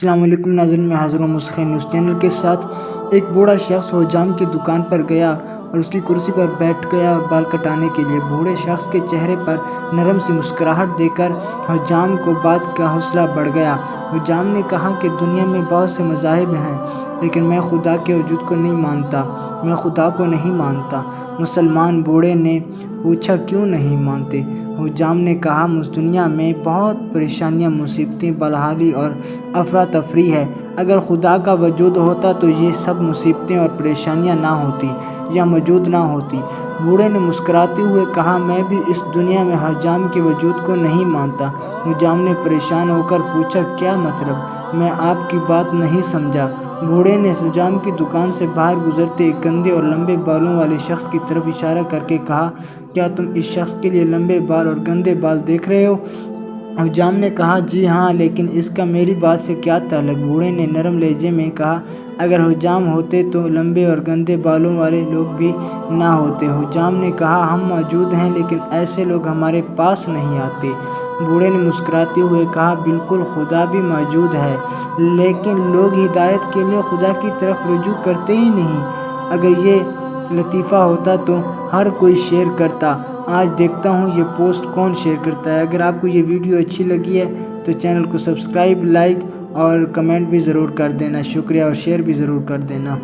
السلام علیکم ناظرین، میں حاضر ہوں مسخ نیوز چینل کے ساتھ۔ ایک بوڑھا شخص حجام کی دکان پر گیا اور اس کی کرسی پر بیٹھ گیا اور بال کٹانے کے لیے۔ بوڑھے شخص کے چہرے پر نرم سی مسکراہٹ دیکھ کر حجام کو بات کا حوصلہ بڑھ گیا۔ حجام نے کہا کہ دنیا میں بہت سے مذاہب ہیں، لیکن میں خدا کے وجود کو نہیں مانتا، میں خدا کو نہیں مانتا۔ مسلمان بوڑھے نے پوچھا کیوں نہیں مانتے؟ حجام نے کہا دنیا میں بہت پریشانیاں، مصیبتیں، بدحالی اور افراتفری ہے۔ اگر خدا کا وجود ہوتا تو یہ سب مصیبتیں اور پریشانیاں نہ ہوتی یا موجود نہ ہوتی۔ بوڑھے نے مسکراتے ہوئے کہا میں بھی اس دنیا میں حجام کے وجود کو نہیں مانتا۔ حجام نے پریشان ہو کر پوچھا کیا مطلب؟ میں آپ کی بات نہیں سمجھا۔ بوڑھے نے حجام کی دکان سے باہر گزرتے ایک گندے اور لمبے بالوں والے شخص کی طرف اشارہ کر کے کہا کیا تم اس شخص کے لیے لمبے بال اور گندے بال دیکھ رہے ہو؟ حجام نے کہا جی ہاں، لیکن اس کا میری بات سے کیا تعلق؟ بوڑھے نے نرم لہجے میں کہا اگر حجام ہوتے تو لمبے اور گندے بالوں والے لوگ بھی نہ ہوتے۔ حجام نے کہا ہم موجود ہیں، لیکن ایسے لوگ ہمارے پاس نہیں آتے۔ بوڑھے نے مسکراتے ہوئے کہا بالکل، خدا بھی موجود ہے، لیکن لوگ ہدایت کے لیے خدا کی طرف رجوع کرتے ہی نہیں۔ اگر یہ لطیفہ ہوتا تو ہر کوئی شیئر کرتا۔ آج دیکھتا ہوں یہ پوسٹ کون شیئر کرتا ہے۔ اگر آپ کو یہ ویڈیو اچھی لگی ہے تو چینل کو سبسکرائب، لائک اور کمنٹ بھی ضرور کر دینا۔ شکریہ، اور شیئر بھی ضرور کر دینا۔